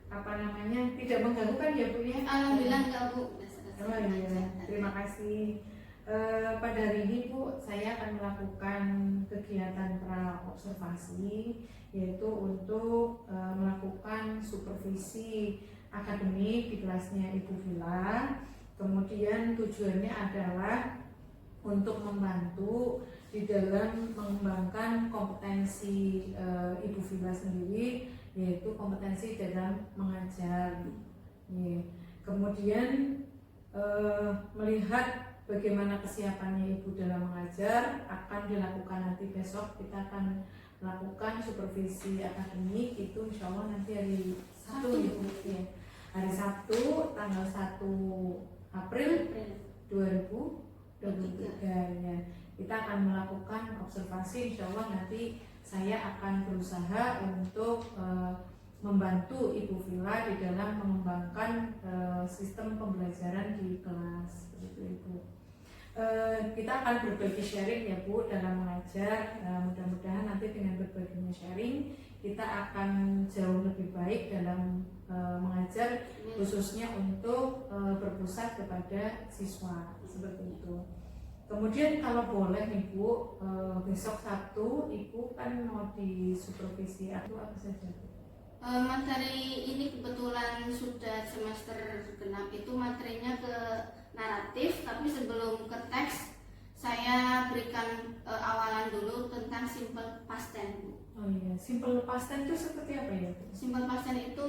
tidak mengganggu kan ya Bu ya? Alhamdulillah enggak Bu. Oh iya, terima kasih. Pada hari ini Bu, saya akan melakukan kegiatan pra-observasi, yaitu untuk melakukan supervisi akademik di kelasnya Ibu Villa. Kemudian tujuannya adalah untuk membantu di dalam mengembangkan kompetensi Ibu Villa sendiri, yaitu kompetensi dalam mengajar. Kemudian melihat bagaimana kesiapannya Ibu dalam mengajar akan dilakukan nanti besok. Kita akan melakukan supervisi akademik itu insya Allah nanti hari Sabtu Ibu ya. Hari Sabtu tanggal 1 April 2023 ya. Kita akan melakukan observasi, insya Allah nanti saya akan berusaha untuk membantu Ibu Villa di dalam mengembangkan sistem pembelajaran di kelas seperti itu. Kita akan berbagi sharing ya Bu dalam mengajar. Mudah-mudahan nanti dengan berbaginya sharing kita akan jauh lebih baik dalam mengajar, khususnya untuk berpusat kepada siswa seperti itu. Kemudian kalau boleh nih Bu, besok Sabtu Ibu kan mau disupervisi atau apa saja Bu? Materi ini kebetulan sudah semester genap, itu materinya ke naratif, tapi sebelum ke teks saya berikan awalan dulu tentang simple past tense. Oh iya, simple past tense itu seperti apa ya? Simple past tense itu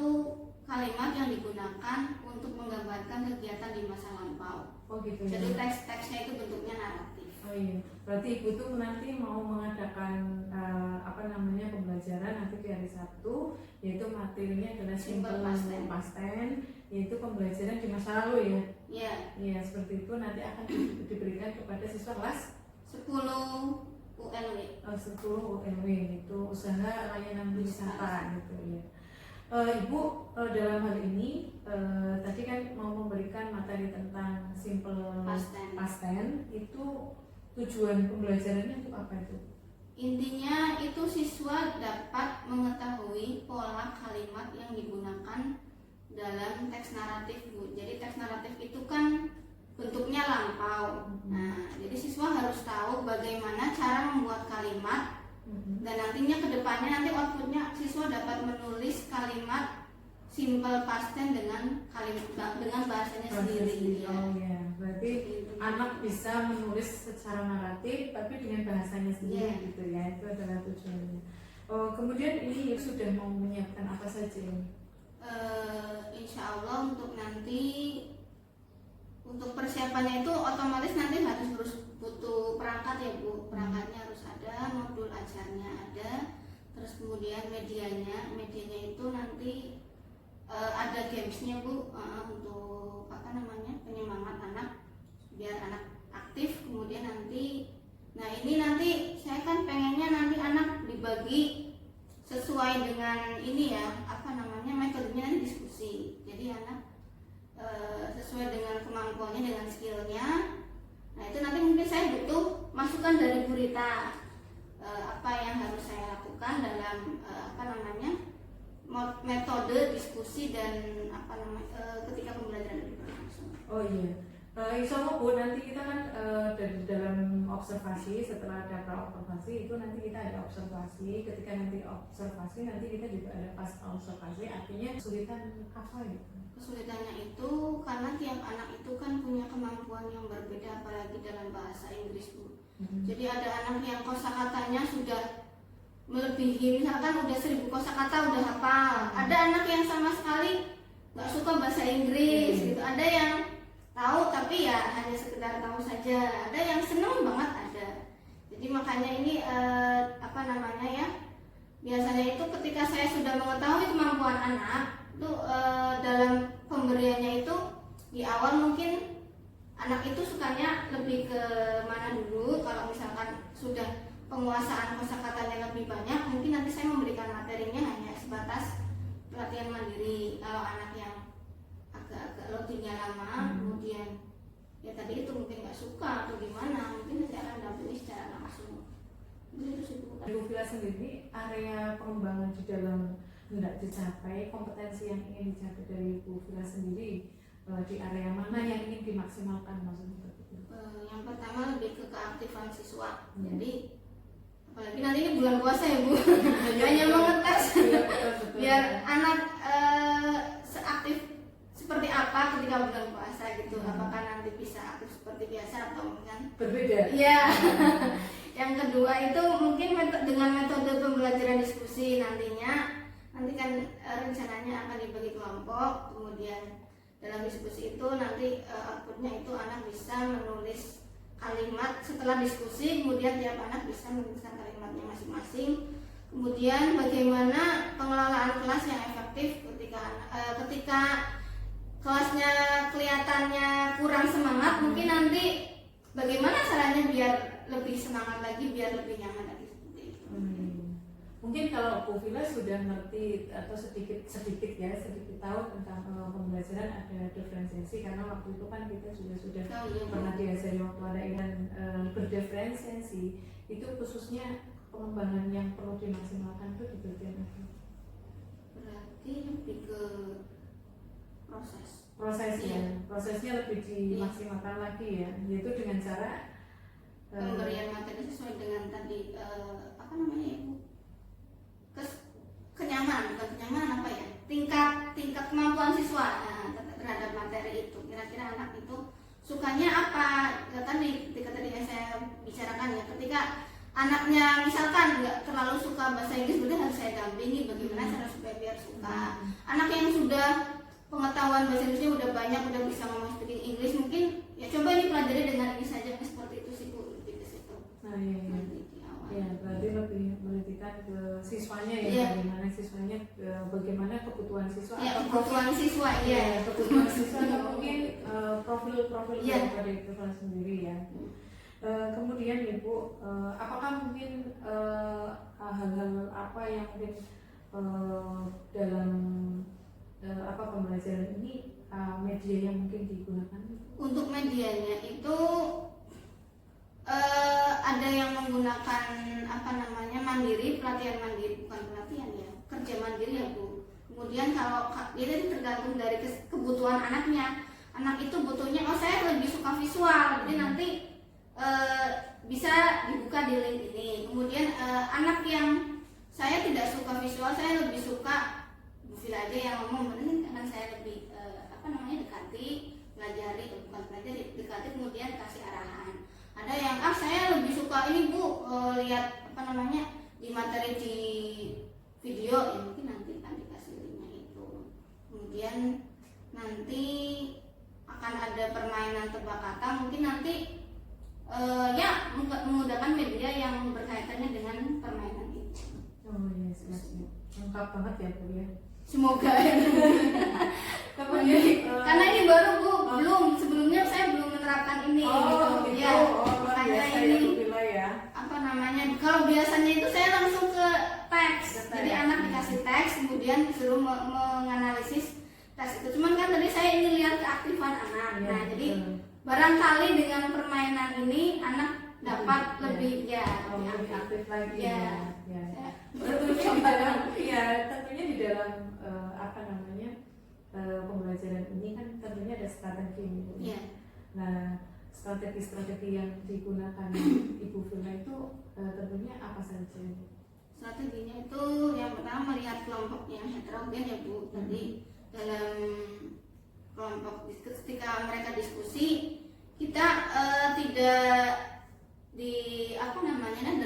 kalimat yang digunakan untuk menggambarkan kegiatan di masa lampau. Oh gitu ya. Jadi teks-teksnya itu bentuknya naratif. Oh iya, berarti Ibu tuh nanti mau mengadakan pembelajaran nanti di hari Sabtu, yaitu materinya adalah simple past tense, yaitu pembelajaran di masa lalu ya. Iya. Iya, seperti itu nanti akan diberikan kepada siswa kelas 10 UNW. 10 UNW itu usaha layanan wisata gitu ya. Ibu dalam hal ini tadi kan mau memberikan materi tentang simple past tense, itu tujuan pembelajarannya untuk apa itu? Intinya itu siswa dapat mengetahui pola kalimat yang digunakan dalam teks naratif Bu. Jadi teks naratif itu kan bentuknya lampau. Nah, jadi siswa harus tahu bagaimana cara membuat kalimat dan nantinya kedepannya nanti outputnya siswa dapat menulis kalimat simple past tense dengan bahasanya sendiri. Oh ya, berarti anak bisa menulis secara naratif tapi dengan bahasanya sendiri gitu ya. Itu adalah tujuannya. Kemudian ini sudah mau menyiapkan apa saja ini? Insya Allah untuk nanti untuk persiapannya itu otomatis nanti harus butuh perangkat ya Bu. Perangkatnya harus ada, modul ajarnya ada, terus kemudian medianya itu nanti ada gamesnya Bu, untuk penyemangat anak biar anak aktif. Kemudian nanti ini nanti saya kan pengennya nanti anak dibagi sesuai dengan ini ya metodenya nanti diskusi. Jadi anak sesuai dengan kemampuannya, dengan skillnya. Nah itu nanti mungkin saya butuh masukan dari Bu Rita, apa yang harus saya lakukan dalam metode diskusi dan ketika pembelajaran berlangsung. Oh iya, insya Allah Bu, nanti kita kan dari dalam observasi, setelah ada pra-observasi itu nanti kita ada observasi. Ketika nanti observasi nanti kita juga ada pas observasi. Artinya kesulitan apa ya? Kesulitannya itu karena tiap anak itu kan punya kemampuan yang berbeda, apalagi dalam bahasa Inggris Bu. Jadi ada anak yang kosakatanya sudah melebihi, misalkan udah 1000 kosakata udah hafal. Ada anak yang sama sekali nggak suka bahasa Inggris gitu. Ada yang tahu tapi ya hanya sekedar tahu saja. Ada yang seneng banget ada. Jadi makanya ini biasanya itu ketika saya sudah mengetahui kemampuan anak itu dalam pemberiannya itu di awal mungkin anak itu sukanya lebih ke mana dulu. Kalau misalkan sudah penguasaan kosakatanya lebih banyak, mungkin nanti saya memberikan materinya hanya sebatas pelatihan mandiri. Kalau anak yang agak loadingnya lama, kemudian ya tadi itu mungkin nggak suka atau gimana, mungkin saya akan dampingi secara langsung. Itu sih Bu. Ibu Villa sendiri area pengembangan di dalam hendak dicapai, kompetensi yang ingin dicapai dari Bu Vila sendiri di area mana yang ingin dimaksimalkan maksudnya begitu? Yang pertama lebih ke keaktifan siswa. Ya. Jadi apalagi nanti ini bulan puasa ya Bu, hanya mengetes Iya, betul. biar anak seaktif seperti apa ketika bulan puasa gitu. Apakah nanti bisa aktif seperti biasa atau mungkin berbeda. iya. Yang kedua itu mungkin dengan metode pembelajaran diskusi nantinya. Nanti kan rencananya akan dibagi kelompok, kemudian dalam diskusi itu nanti outputnya itu anak bisa menulis kalimat setelah diskusi, kemudian tiap anak bisa menuliskan kalimatnya masing-masing. Kemudian bagaimana pengelolaan kelas yang efektif ketika kelasnya kelihatannya kurang semangat, mungkin nanti bagaimana caranya biar lebih semangat lagi, biar lebih nyaman lagi seperti itu. Mungkin kalau Bu Vila sudah ngerti atau sedikit tahu tentang pembelajaran ada diferensiasi, karena waktu itu kan kita sudah pernah diajari waktu ada Iran berdiferensiasi, itu khususnya pengembangan yang perlu dimaksimalkan itu di bagian apa? Berarti lebih ke prosesnya lebih dimaksimalkan lagi ya, yaitu dengan cara pemberian materi sesuai dengan tadi apa namanya ya Bu? Kenyamanan apa ya? Tingkat kemampuan siswa terhadap materi itu. Kira-kira anak itu sukanya apa? Ketika tadi yang saya bicarakan ya, ketika anaknya misalkan nggak terlalu suka bahasa Inggris, berarti harus saya dampingi bagaimana cara supaya biar suka. Anak yang sudah pengetahuan bahasa Inggrisnya udah banyak, udah bisa ngomong speaking English, mungkin ya coba ini pelajari dengan ini saja, seperti itu sih Bu, lebih ke situ. Nah, ya, berarti lebih menitikan ke siswanya ya, bagaimana siswanya, bagaimana kebutuhan siswa ya, kebutuhan siswa kebutuhan siswa atau mungkin profil daripada itu sendiri ya. Kemudian Ibu, apakah mungkin hal-hal apa yang mungkin dalam pembelajaran ini media yang mungkin digunakan? Untuk medianya itu ada yang menggunakan pelatihan mandiri, bukan pelatihan ya, kerja mandiri ya Bu. Kemudian kalau itu tergantung dari kebutuhan anaknya. Anak itu butuhnya, saya lebih suka visual, jadi nanti bisa dibuka di link ini. Kemudian anak yang saya tidak suka visual, saya lebih suka Bu Vila aja yang ngomong, karena saya lebih dekati, pelajari, bukan pelajari, dekati kemudian kasih arahan. Ada yang saya lebih suka ini Bu, lihat di materi di video ya, mungkin nanti kan dikasih linknya itu. Kemudian nanti akan ada permainan tebak kata, mungkin nanti menggunakan media yang berkaitannya dengan permainan itu. Oh yes, lengkap banget ya Bu ya. Semoga ya. Kemudian karena ini baru Bu, sebelumnya saya belum menerapkan ini. Makanya ini kalau biasanya itu saya langsung ke teks. Jadi anak dikasih teks, kemudian disuruh menganalisis teks itu. Cuman kan tadi saya ingin lihat keaktifan anak. Nah, jadi barangkali dengan permainan ini anak dapat lebih aktif lagi ya. Tentunya di dalam pembelajaran ini kan tentunya ada strategi gitu. Nah, strategi yang digunakan Ibu Vila itu tentunya apa saja? Strateginya itu yang pertama melihat kelompok yang heterogen ya Bu. Tadi dalam kelompok ketika mereka diskusi, kita tidak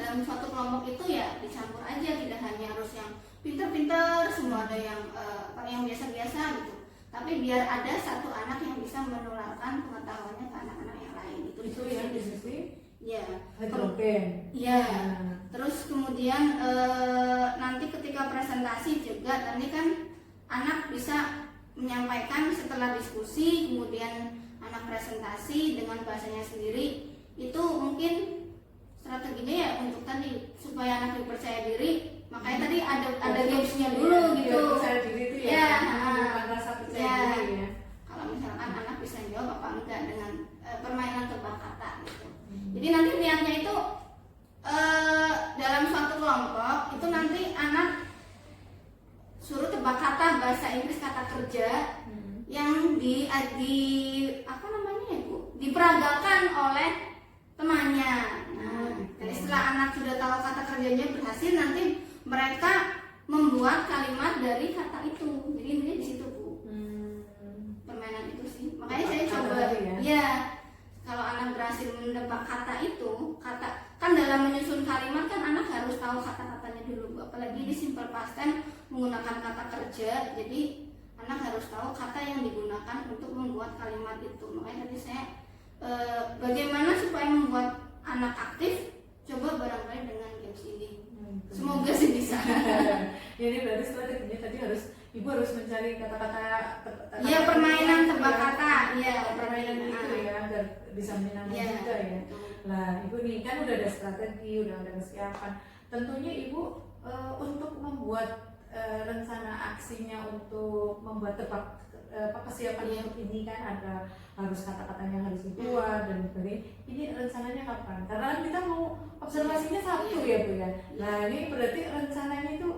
dalam suatu kelompok itu ya dicampur aja, tidak hanya harus yang pinter-pinter semua, ada yang biasa-biasa gitu. Tapi biar ada satu anak yang bisa menularkan pengetahuannya ke anak-anak yang lain. Itu yang diskusi? Ya. Heterogen. Ya. Terus kemudian nanti ketika presentasi juga nanti kan anak bisa menyampaikan setelah diskusi, kemudian anak presentasi dengan bahasanya sendiri. Itu mungkin strateginya ya untuk tadi supaya anak lebih percaya diri. Makanya tadi ada gamesnya dulu gitu. Percaya diri itu ya. Rasa percaya diri ya. Kalau misalkan anak bisa jawab apa enggak dengan permainan tebak kata gitu. Jadi nanti niatnya itu dalam suatu kelompok itu nanti anak suruh Inggris kata kerja yang di apa namanya ya Bu, diperagakan oleh temannya. Nah, jadi setelah anak sudah tahu kata kerjanya berhasil, nanti mereka membuat kalimat dari kata itu. Jadi intinya di situ Bu. Permainan itu sih. Makanya saya coba ya. Kalau anak berhasil menebak kata itu, kata kan dalam menyusun kalimat kan anak harus tahu kata-katanya dulu. Apalagi di simple past tense menggunakan kata kerja, jadi anak harus tahu kata yang digunakan untuk membuat kalimat itu. Makanya tadi saya bagaimana supaya membuat anak aktif, coba barangkali dengan games ini. Semoga sih bisa. Jadi berarti strateginya tadi ibu harus mencari kata-kata. Iya, permainan tebak kata. Iya, permainan itu ya, agar bisa menyenangkan juga ya. Nah, ibu nih kan udah ada strategi, udah ada kesiapan. Tentunya ibu untuk membuat rencana aksinya untuk membuat kesiapan untuk ini kan ada harus kata-katanya harus dibuat dan sebagainya. Ini rencananya kapan? Karena kan kita mau observasinya Sabtu ya Bu ya. Nah ini berarti rencananya itu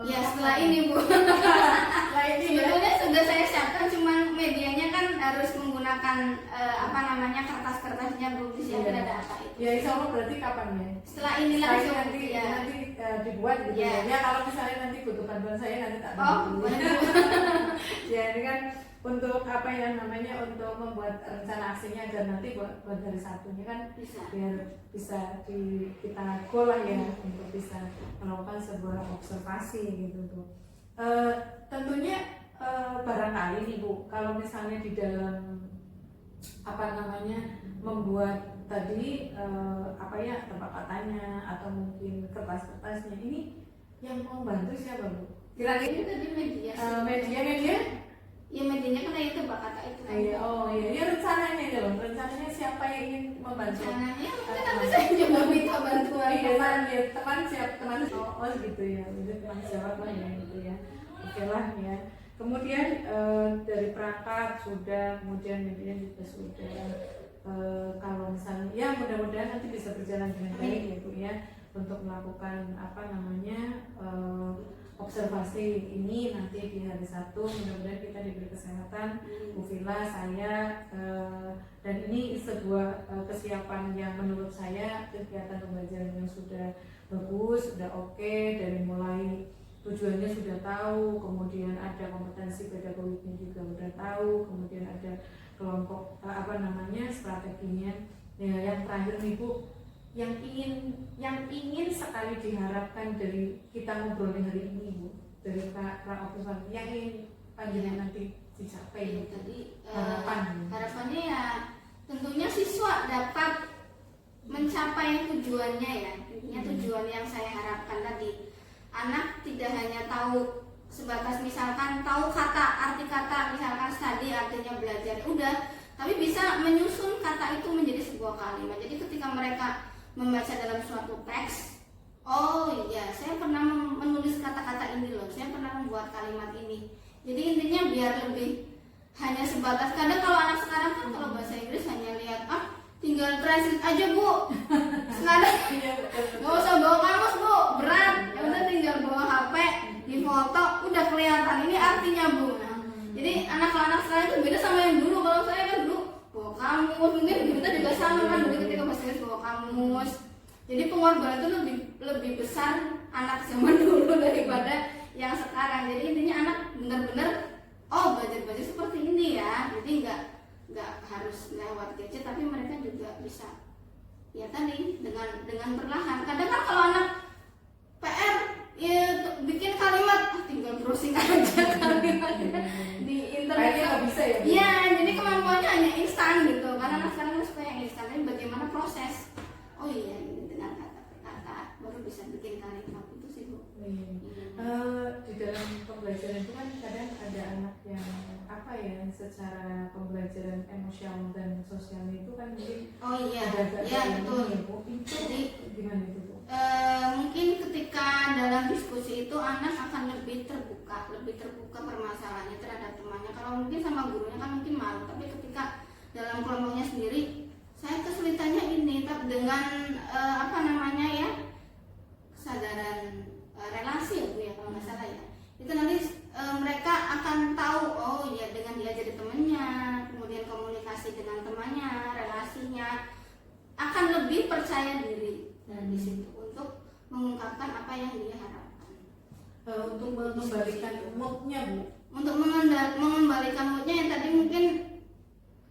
ya setelah ini Bu. Setelah ini sebetulnya sudah saya siapkan, cuman medianya kan harus menggunakan apa namanya kertas-kertasnya belum disiapkan, ada apa itu. Ya insya Allah berarti kapan ya? Setelah ini langsung nanti dibuat gitu ya. Ya kalau misalnya nanti butuh bantuan saya nanti tak bantu. Ya ini kan untuk apa yang namanya untuk membuat rencana aksinya agar nanti buat hari Sabtunya kan bisa. Biar bisa kita goal lah ya untuk bisa melakukan sebuah observasi gitu tuh. Tentunya barangkali nih Bu, kalau misalnya di dalam apa namanya membuat tadi apa ya tebak katanya atau mungkin kertas-kertasnya ini yang mau bantu siapa Bu? Kira-kira tadi media. Media? Ya medianya kan itu tebak kata itu. Oh iya, ya rencananya dong. Rencananya siapa yang ingin membantu? Rencananya mungkin nanti saya coba minta bantuan. Teman gitu ya. Itu teman siapa ya gitu ya. Oke lah ya. Kemudian dari perangkat sudah, kemudian media juga sudah. Kalau misalnya ya mudah-mudahan nanti bisa berjalan dengan baik ya Bu ya untuk melakukan apa namanya observasi ini nanti di hari Sabtu. Mudah-mudahan kita diberi kesehatan Bu Villa, saya dan ini sebuah kesiapan yang menurut saya kegiatan pembelajaran yang sudah bagus, sudah oke, dari mulai tujuannya sudah tahu, kemudian ada kompetensi pedagogiknya juga sudah tahu, kemudian ada kelompok apa namanya strateginya. Ya, yang terakhir nih Bu, yang ingin sekali diharapkan dari kita ngobrolin hari ini Bu, dari Kak Opus, yang ingin panjenengan nanti dicapai ya, tadi harapannya ya tentunya siswa dapat mencapai tujuannya ya. Intinya tujuan yang saya harapkan tadi, anak tidak hanya tahu sebatas misalkan tahu kata, arti kata, misalkan study artinya belajar udah, tapi bisa menyusun kata itu menjadi sebuah kalimat. Jadi ketika mereka membaca dalam suatu teks, oh iya saya pernah menulis kata-kata ini loh, saya pernah membuat kalimat ini. Jadi intinya biar lebih hanya sebatas, kadang kalau anak sekarang kan kalau bahasa Inggris hanya lihat tinggal translate aja Bu, sekarang nggak usah bawa kamus Bu, berat, ya udah tinggal bawa HP, di foto udah kelihatan ini artinya Bu. Nah, jadi anak-anak sekarang itu beda sama yang dulu. Kalau saya kan dulu bawa kamus, mungkin kita juga sama kan dulu ketika bahasa Inggris bawa kamus. Jadi pengorbanan itu lebih besar anak zaman dulu daripada yang sekarang. Jadi intinya anak benar-benar belajar seperti ini ya. Jadi nggak harus lewat gadget, tapi mereka juga bisa ya tadi dengan perlahan. Kadang kan kalau anak PR ya bikin kalimat tinggal browsing aja kalimatnya di internet nggak bisa ya? Iya, jadi kemampuannya hanya instan gitu. Karena anak sekarang kan suka yang instan, tapi bagaimana proses? Oh iya, ini dengan kata-kata baru bisa bikin kalimat itu sih Bu. Di dalam pembelajaran itu kan kadang ada anak yang apa ya, secara pembelajaran emosional dan sosialnya itu kan mungkin betul. Jadi gimana itu Bu? Mungkin ketika dalam diskusi itu anak akan lebih terbuka permasalahannya terhadap temannya. Kalau mungkin sama gurunya kan mungkin malu, tapi ketika dalam kelompoknya sendiri, saya kesulitannya ini, tapi dengan kesadaran relasi ya Bu ya, kalau nggak salah ya, itu nanti mereka akan mengungkapkan apa yang dia harapkan. Untuk mengembalikan moodnya Bu. Untuk mengembalikan moodnya yang tadi mungkin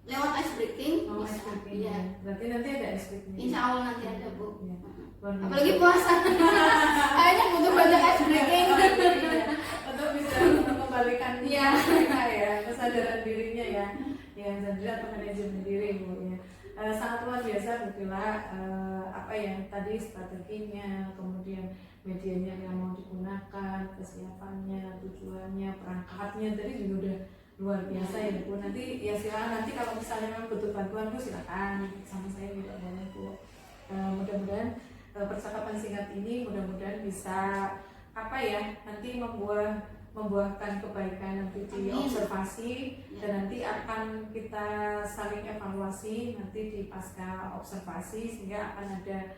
lewat ice breaking. Oh, bisa. ice breaking. Iya. Berarti nanti ada ice breaking. Insya Allah nanti ada Bu. Iya. Luar biasa. Apalagi puasa. Kayaknya butuh banyak ice breaking. Untuk bisa mengembalikan Iya. mereka ya, kesadaran dirinya ya, yang sendiri atau manajemen diri Bu ya. Sangat luar biasa Bu Vila, apa yang tadi strateginya, kemudian medianya yang mau digunakan, kesiapannya, tujuannya, perangkatnya tadi juga udah luar biasa ya Bu. Nanti ya silakan, nanti kalau misalnya memang butuh bantuan Bu silakan sama saya juga boleh Bu. Mudah-mudahan percakapan singkat ini mudah-mudahan bisa apa ya, nanti membuahkan kebaikan nanti di observasi, dan nanti akan kita saling evaluasi nanti di pasca observasi, sehingga akan ada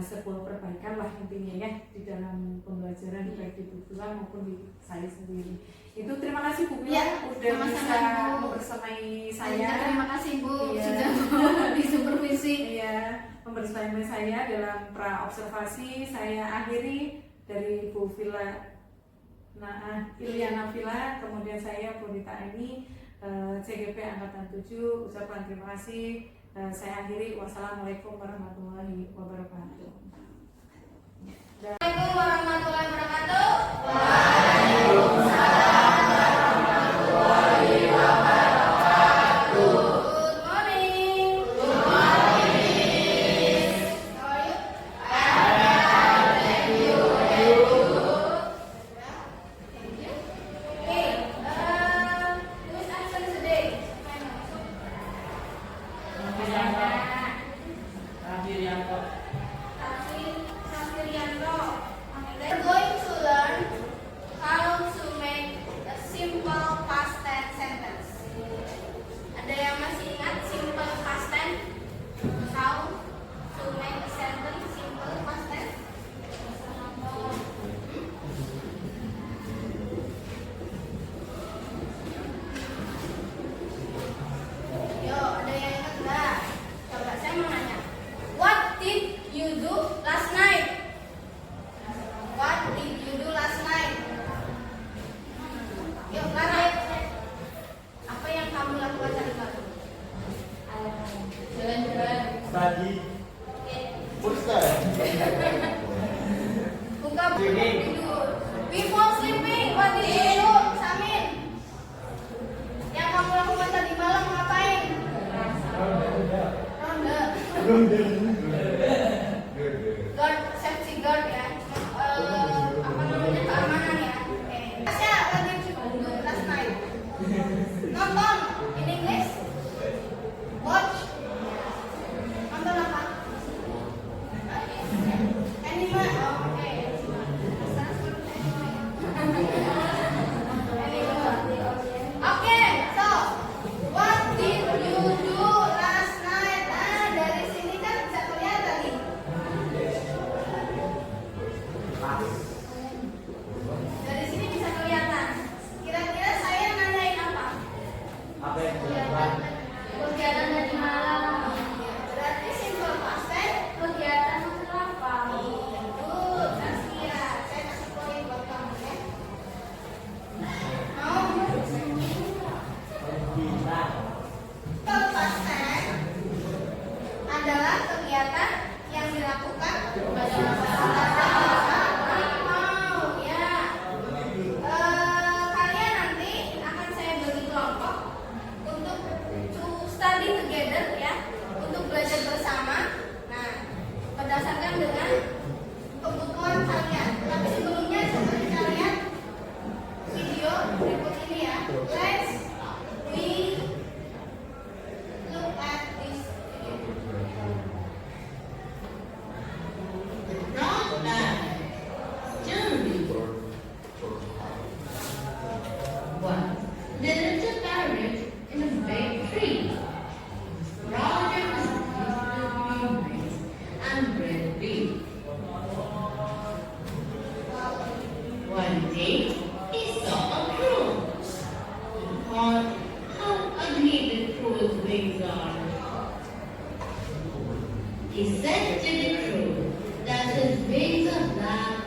sebuah perbaikan lah intinya ya di dalam pembelajaran baik di Bu Vila maupun di saya sendiri. Itu terima kasih Bu Vila udah bisa membersamai saya. Terima kasih Bu Iya. sudah disupervisi. Iya, membersamai saya dalam pra observasi. Saya akhiri dari Bu Vila Ilyana Vila, kemudian saya Purita Aini, CGP Angkatan 7, ucapan terima kasih. Saya akhiri, wassalamualaikum warahmatullahi wabarakatuh. Assalamualaikum warahmatullahi wabarakatuh. Good morning. How are you? Thank you. Okay, who is absent today? Safirianto. We're going to learn how to make a simple past tense sentence. Ada yang masih ingat simple past tense? How to make a sentence simple past tense? Yo, ada yang ingat nggak? Coba saya mau nanya. What did you do last night? What did you do last night? Yuk, Clara. Apa yang kamu lakukan tadi malam? Jalan-jalan. Tadi Oke. Bursa. Buka buku tidur. Before sleeping, what did you do, Samin? Yang kamu lakukan tadi malam ngapain? Ronda. Guard, safety guard ya. Apa namanya, keamanan ya. Oke. Tasya, what did you do last night? Nonton. In English? Watch. Nonton apa? Anime. Oh, oke. Oke, so what did you do last night? Nah, dari sini kan bisa kelihatan nih. Dari sini bisa kelihatan. Kira-kira saya nanyain apa? Apa yang dilakukan? Kegiatan tadi malam. Berarti simple past tense, kegiatan maksud apa? Good, Taskia. Saya kasih poin buat kamu ya. Mau? Simple past tense adalah kegiatan yang dilakukan pada masa mau ya. Kalian nanti akan saya bagi kelompok untuk to study together ya, untuk belajar bersama. Nah, berdasarkan dengan kebutuhan kalian. Tapi sebelumnya coba kita lihat video berikut ini ya. Let's we look at this video. Not bad. Journey. Once there lived a parrot in a big tree. Roger was pleased and bred big. One day he saw a crow. He thought how ugly the crow's wings are. He said to the crow that his wings are black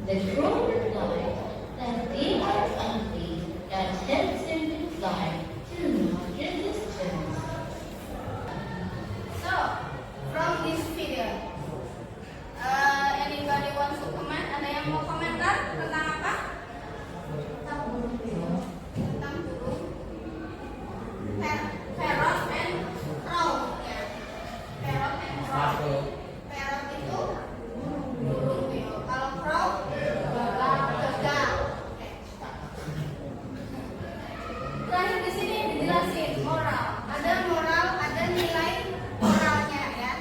The crow replied that they are something that helps him to fly to larger distance. So, from this video, anybody wants to comment? Ada yang mau komentar tentang apa? Tentang burung. Parrot and crow. Ya. Parrot and crow. Parrot itu burung. Ya. Kalau crow, gagak. Oke. Terakhir di sini dijelasin moral. Ada moral, ada nilai moralnya ya.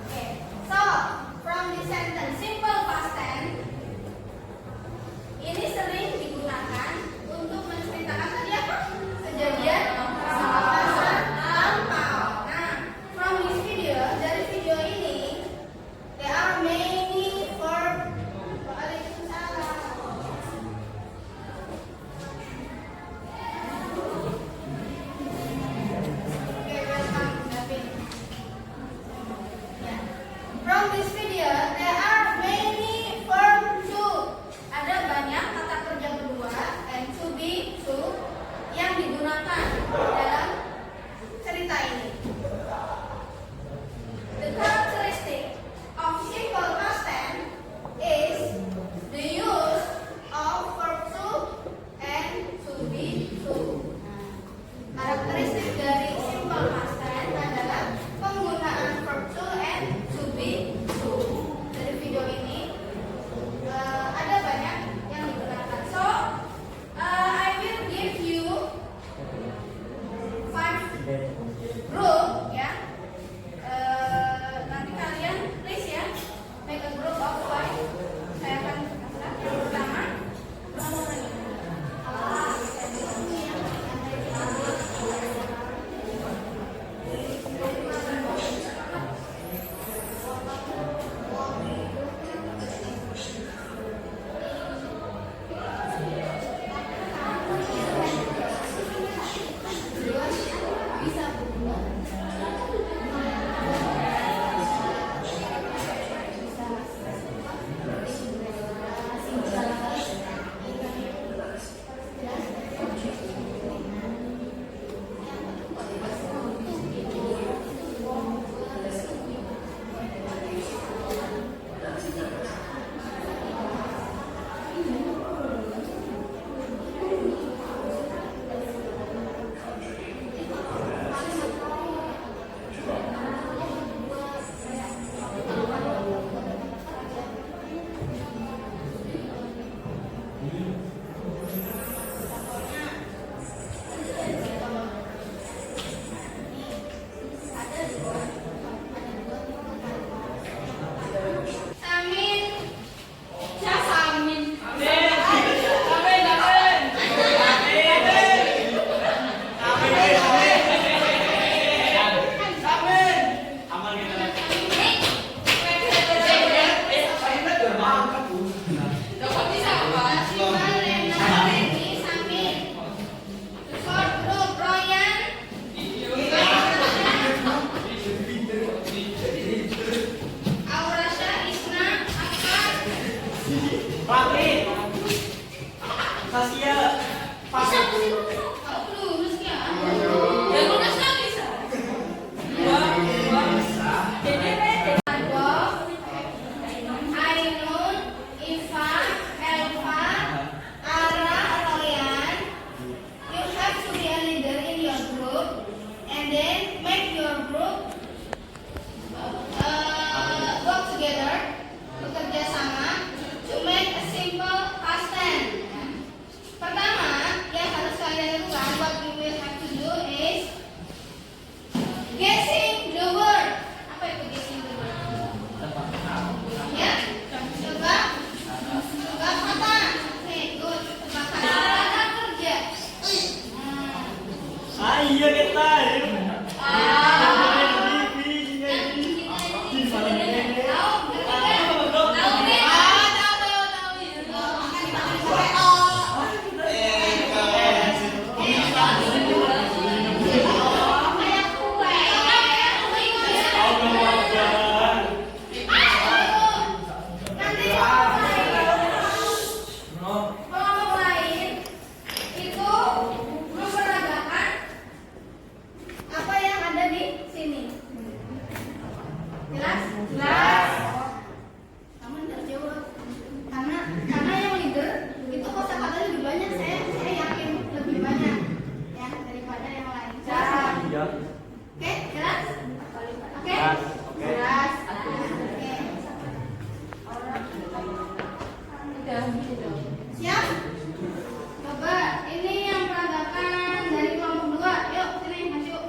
Oke. So, from this sentence, simple past tense ini sering digunakan untuk menceritakan tadi apa? Kejadian masa lampau. Nah, from this video, dari video ini, there are many verb. Waalaikumsalam. Okay, welcome, David. Yeah. From this video, there are many verb to. Ada banyak kata kerja kedua and to be, to yang digunakan dalam cerita ini. The characteristic of simple past tense is the use of verb to and to be, to. Karakteristik dari simple past tense adalah penggunaan verb to and to be, to. Dari video ini ada banyak yang digunakan. So, I will give you 5 group ya. Nanti kalian please ya make a group of 5. Saya akan kasih yang pertama. Pertama, yang harus kalian lakukan, what you will have to do is udah gitu. Siap? Coba ini yang peragakan dari kelompok 2. Yuk, sini masuk.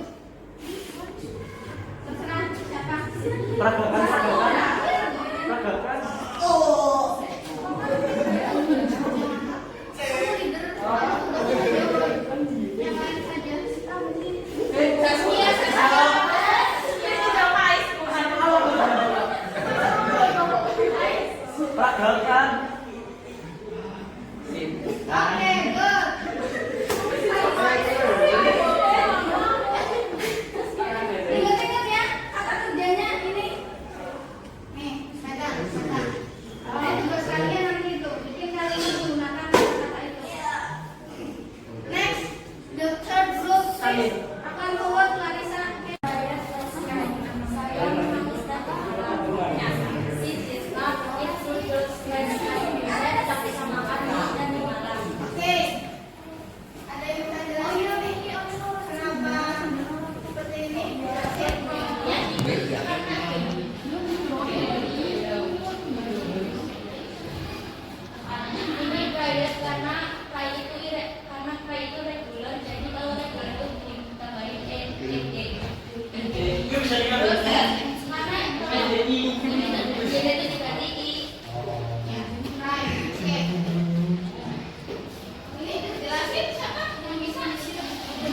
Terserah siapa. Peragakan. Oh. Kamu leader. Yang lain saja. Peragakan. Oke, good. Ingat-ingat ya, kata kerjanya ini. Nih, pegang. Ada tugas kalian nanti itu. Bikin kalimat menggunakan kata itu. Next, the third group is akan keluar Clarissa. Oke. Ada yang bisa jelasin? Kenapa seperti ini? Ini kayak karena kayak itu regular, jadi kalau regular itu ditambahin Itu bisa diingat. karena ini jadi itu diganti i. Right. Oke. Ini jelasin siapa yang bisa?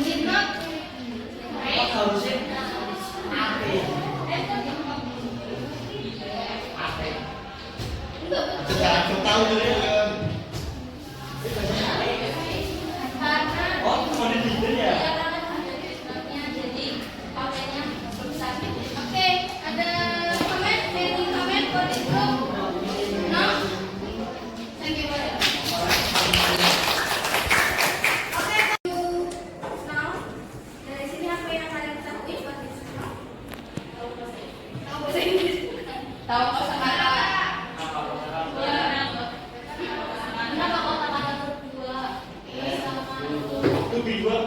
Did not. Right. Harusnya Enggak. tahu dulu ya. Karena Oh, mau dibikin ya? jadi pakainya besar. Oke, ada comment? Any comment for this group? No? Thank you very much. Oke, now dari sini apa yang kalian ketahui buat diskusi? Tahu bahasa Inggris? Tahu kosakata. Kenapa kosakata berdua? Sama Itu dua.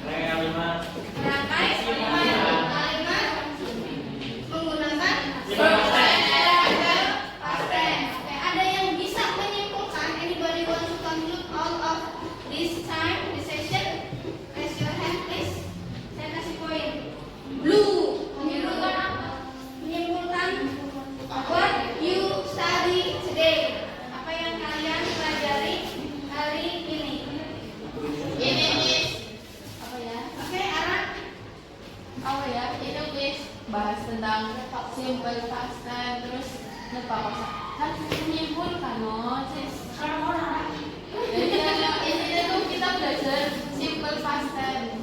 Kalimat. Rangkai kalimat menggunakan pasten. Oke, ada yang bisa menyimpulkan? Anybody want to conclude all of this time, this session? Raise your hand, please. Saya kasih poin. Blue. Menyimpulkan apa? Menyimpulkan what you study today. Apa yang kalian pelajari hari ini? Ini apa ya? Oke, Ara. apa ya? Itu guys bahas tentang simple past tense terus lupa kosa. Kan menyimpulkan no, sis. Jadi ini tuh kita belajar simple past tense.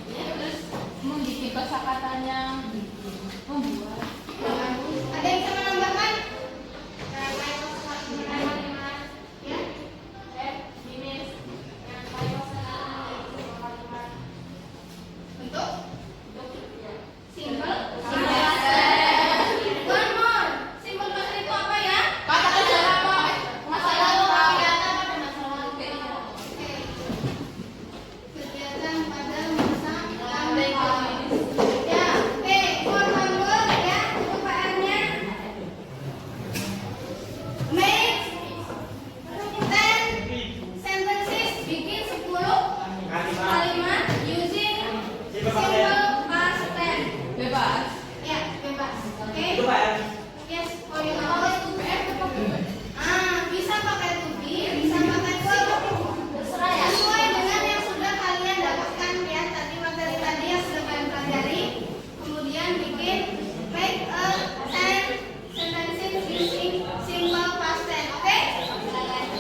Terus membuat kosakatanya, membuat. Ada yang bisa menambahkan? Ya. Untuk simple. One more. Simple bahasa itu apa ya? Kata kerja apa? Masalah apa? Masalah. Oke. Kegiatan pada masa lalu. Ya, oke. For homework ya, untuk PR-nya. Make 10 sentences, bikin 10 kalimat using simple past tense. Bebas. Ya, bebas. Oke. Itu Pak. Yes, for your knowledge. Bisa pakai to be, bisa pakai to. Sesuai dengan yang sudah kalian dapatkan ya tadi materi tadi yang sudah kalian pelajari. Kemudian bikin make a 10 sentences using simple past tense. Oke?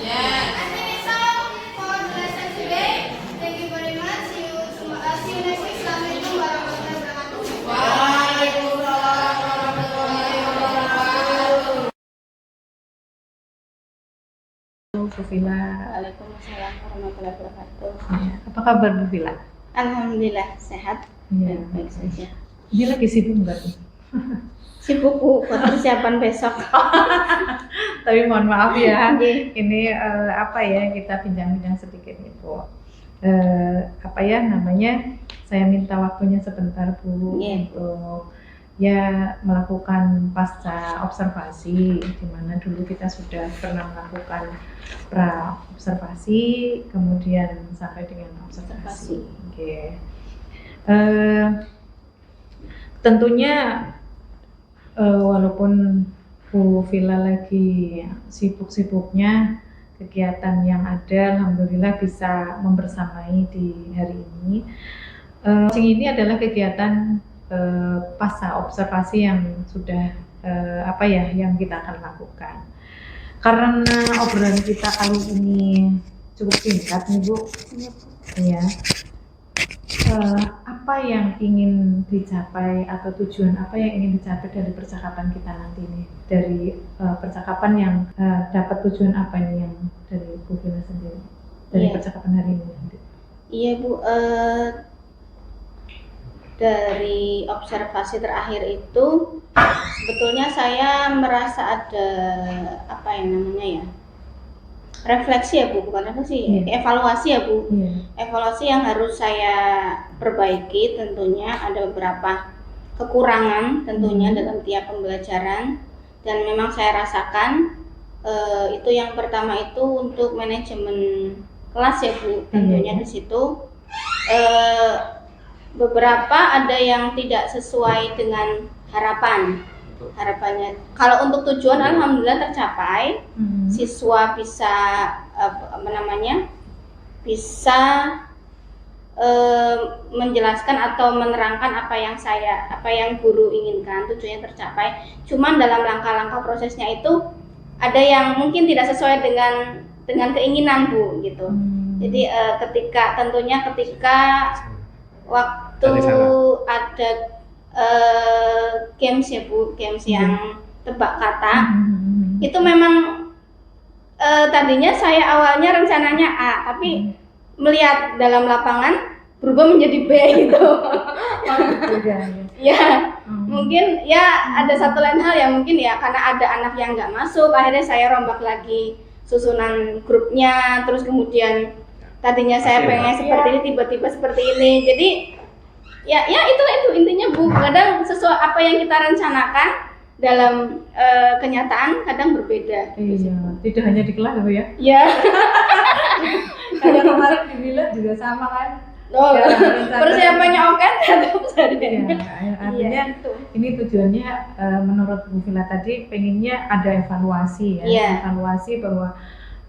Yes. I think it's all for the lesson today. Thank you very much. See you next week. Assalamualaikum warahmatullahi wabarakatuh. Waalaikumsalam warahmatullahi wabarakatuh. Bu Vila. Waalaikumsalam warahmatullahi wabarakatuh. Ya, apa kabar Bu Vila? Alhamdulillah sehat Iya. dan baik saja. Dia lagi sibuk nggak tuh? Sibuk Bu, buat persiapan besok. Tapi mohon maaf ya, Iya. ini apa ya, kita bincang-bincang sedikit nih Bu. Apa ya namanya, saya minta waktunya sebentar Bu Iya. untuk ya melakukan pasca observasi, di mana dulu kita sudah pernah melakukan pra observasi, kemudian sampai dengan observasi. Oke. Tentunya walaupun Bu Villa lagi sibuk-sibuknya, kegiatan yang ada alhamdulillah bisa membersamai di hari ini. Ini adalah kegiatan pasca observasi yang sudah yang kita akan lakukan. Karena obrolan kita kali ini cukup singkat nih Bu, ya. Apa yang ingin dicapai atau tujuan apa yang ingin dicapai dari percakapan kita nanti nih, dari percakapan yang dapat tujuan apa nih yang dari Bu Villa sendiri dari percakapan hari ini nanti? Iya Bu, dari observasi terakhir itu sebetulnya saya merasa ada refleksi ya Bu, bukan refleksi, evaluasi ya Bu. Evaluasi yang harus saya perbaiki, tentunya ada beberapa kekurangan tentunya dalam tiap pembelajaran, dan memang saya rasakan itu yang pertama itu untuk manajemen kelas ya Bu, tentunya di situ beberapa ada yang tidak sesuai dengan harapannya. Kalau untuk tujuan alhamdulillah tercapai, siswa bisa bisa menjelaskan atau menerangkan apa yang guru inginkan, tujuannya tercapai. Cuman dalam langkah-langkah prosesnya itu ada yang mungkin tidak sesuai dengan keinginan Bu gitu. Jadi ketika waktu ada games ya Bu, games yang tebak kata, itu memang tadinya saya awalnya rencananya A, tapi melihat dalam lapangan berubah menjadi B gitu. Ya, mungkin ya ada satu lain hal ya, mungkin ya karena ada anak yang nggak masuk, akhirnya saya rombak lagi susunan grupnya, terus kemudian tadinya saya pengen seperti ini, tiba-tiba seperti ini. Jadi ya itu intinya Bu, kadang sesuai apa yang kita rencanakan dalam kenyataan kadang berbeda. Iya, tidak hanya di kelas Bu ya. Iya. Kayak kemarin di Villa juga sama kan. Ya, persiapannya oke artinya ini tujuannya menurut Bu Villa tadi pengennya ada evaluasi ya. Evaluasi bahwa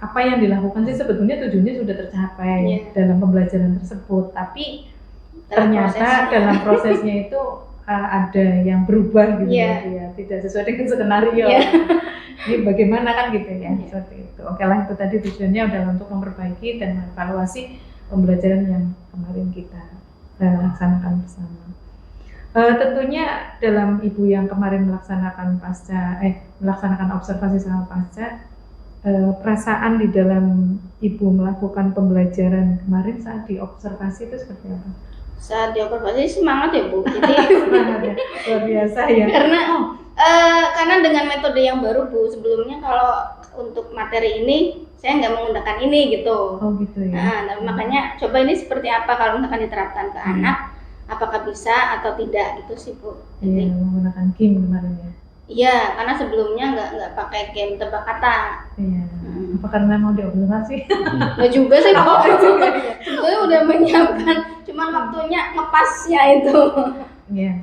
apa yang dilakukan sih sebetulnya tujuannya sudah tercapai dalam pembelajaran tersebut, tapi ternyata dalam prosesnya itu ada yang berubah gitu ya, tidak sesuai dengan skenario. Ini bagaimana kan gitu ya, seperti itu. Oke lah, itu tadi tujuannya adalah untuk memperbaiki dan mengevaluasi pembelajaran yang kemarin kita laksanakan bersama. Tentunya dalam Ibu yang kemarin melaksanakan observasi sama pasca, perasaan di dalam Ibu melakukan pembelajaran kemarin saat diobservasi itu seperti apa? Saat diobservasi semangat ya Bu, jadi semangat ya, luar biasa ya. Karena dengan metode yang baru Bu, sebelumnya kalau untuk materi ini saya nggak menggunakan ini gitu. Oh gitu ya. Nah, makanya coba ini seperti apa kalau misalkan diterapkan ke anak, apakah bisa atau tidak gitu sih Bu. Iya, menggunakan game kemarin ya. Iya, karena sebelumnya nggak pakai game tebak kata. Iya. Apa karena mau diobservasi? Nggak juga sih Bu. Sebetulnya udah menyiapkan, cuman waktunya ngepasnya itu. Iya.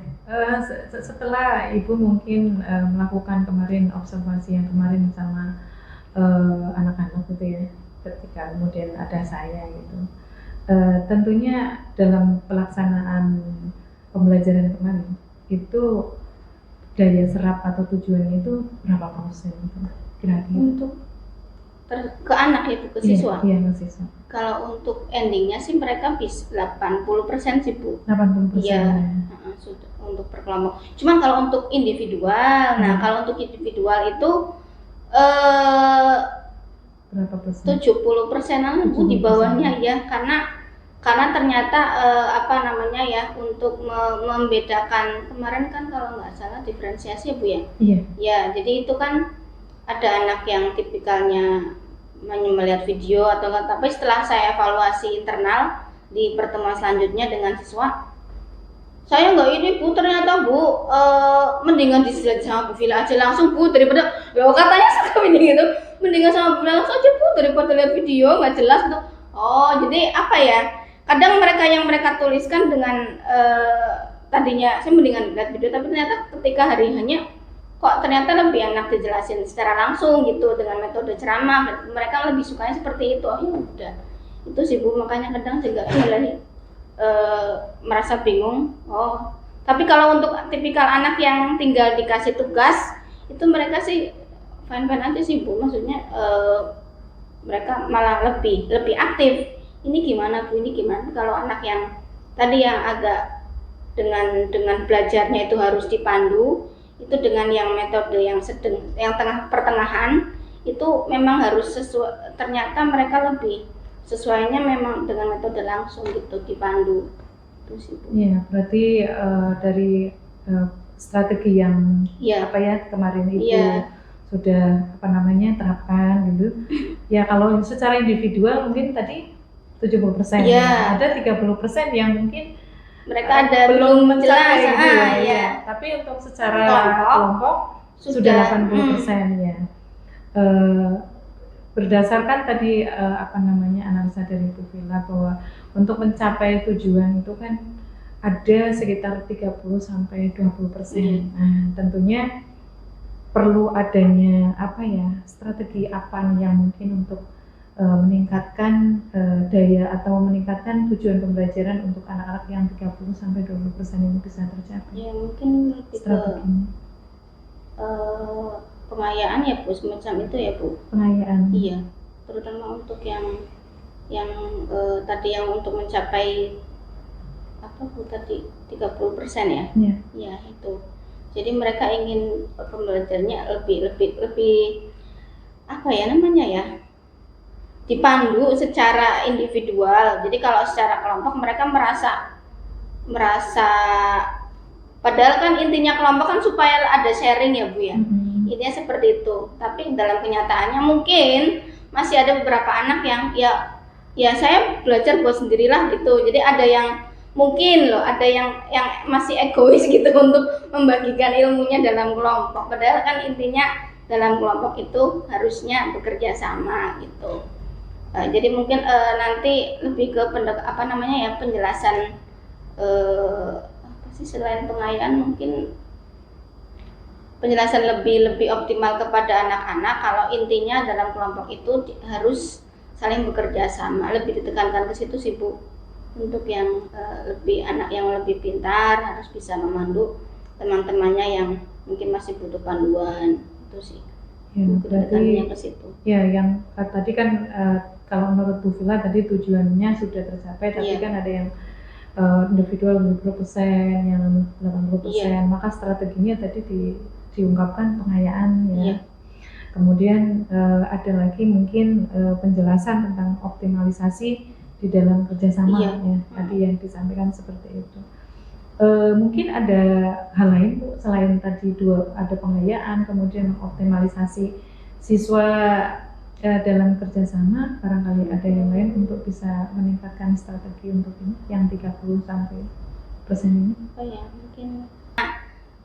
Setelah Ibu mungkin melakukan kemarin observasi yang kemarin sama anak-anak gitu ya, ketika kemudian ada saya gitu, tentunya dalam pelaksanaan pembelajaran kemarin itu daya serap atau tujuannya itu berapa persen kira-kira? Untuk ke anak ya Bu, ke siswa? Iya, ke siswa. Kalau untuk endingnya sih mereka bisa 80% sih Bu. 80%? Iya, sudah untuk per kelompok. Cuman kalau untuk individual, kalau untuk individual itu berapa persen? 70%-an Bu, di bawahnya ya, karena ternyata untuk membedakan kemarin kan kalau nggak salah diferensiasi ya Bu ya. Iya. Ya, jadi itu kan ada anak yang tipikalnya melihat video atau enggak, tapi setelah saya evaluasi internal di pertemuan selanjutnya dengan siswa, saya nggak ini Bu, ternyata Bu mendingan disilat sama Bu Vila aja langsung Bu, daripada katanya suka ini gitu, mendingan sama Bu Vila langsung aja Bu daripada lihat video nggak jelas gitu. Oh jadi apa ya, kadang mereka tuliskan dengan tadinya saya mendingan lihat video, tapi ternyata ketika hari hanya kok ternyata lebih enak dijelasin secara langsung gitu dengan metode ceramah, mereka lebih sukanya seperti itu. Oh ya udah itu sih Bu, makanya kadang juga mulai merasa bingung. Oh tapi kalau untuk tipikal anak yang tinggal dikasih tugas itu mereka sih fine aja sih Bu, maksudnya mereka malah lebih aktif. Ini gimana Bu, ini gimana. Kalau anak yang tadi yang agak dengan belajarnya itu harus dipandu, itu dengan yang metode yang pertengahan itu memang harus sesuai, ternyata mereka lebih sesuainya memang dengan metode langsung gitu, dipandu. Itu sih Bu. Iya, berarti dari strategi yang Iya. kemarin itu Iya. sudah terapkan gitu. Ya kalau secara individual mungkin tadi 70%, Iya. ada 30% yang mungkin Mereka ada belum mencapai jelas. gitu ya. Iya. Tapi untuk secara Kelompok kelompok sudah 80% ya. Berdasarkan tadi analisa dari Bu Vila bahwa untuk mencapai tujuan itu kan ada sekitar 30 sampai 20%. Nah, tentunya perlu adanya strategi apa yang mungkin untuk meningkatkan daya atau meningkatkan tujuan pembelajaran untuk anak-anak yang 30 sampai 20% ini bisa tercapai. Ya mungkin lebih ke Strateginya pengayaan ya Bu, semacam itu ya Bu. pengayaan. Iya, terutama untuk yang tadi yang untuk mencapai apa Bu tadi 30% ya. Iya. Iya itu. Jadi mereka ingin pembelajarannya lebih apa ya namanya ya, dipandu secara individual. Jadi kalau secara kelompok mereka merasa padahal kan intinya kelompok kan supaya ada sharing ya Bu ya. Intinya seperti itu. Tapi dalam kenyataannya mungkin masih ada beberapa anak yang ya saya belajar buat sendirilah gitu. Jadi ada yang mungkin ada yang masih egois gitu untuk membagikan ilmunya dalam kelompok. Padahal kan intinya dalam kelompok itu harusnya bekerja sama gitu. Jadi mungkin nanti lebih ke penjelasan selain pengayaan, mungkin penjelasan lebih optimal kepada anak-anak kalau intinya dalam kelompok itu harus saling bekerja sama, lebih ditekankan ke situ sih Bu. Untuk yang anak yang lebih pintar harus bisa memandu teman-temannya yang mungkin masih butuh panduan, itu sih. Ya, berarti ke situ. ya yang tadi kan kalau menurut Bu Vila tadi tujuannya sudah tercapai, tapi kan ada yang individual 20%, yang 80%, maka strateginya tadi diungkapkan pengayaan ya. Kemudian ada lagi mungkin penjelasan tentang optimalisasi di dalam kerjasama ya, tadi yang disampaikan seperti itu. Mungkin ada hal lain Bu, selain tadi ada pengayaan, kemudian optimalisasi siswa dalam kerjasama, barangkali ada yang lain untuk bisa meningkatkan strategi untuk ini yang 30% ini. Oh ya, mungkin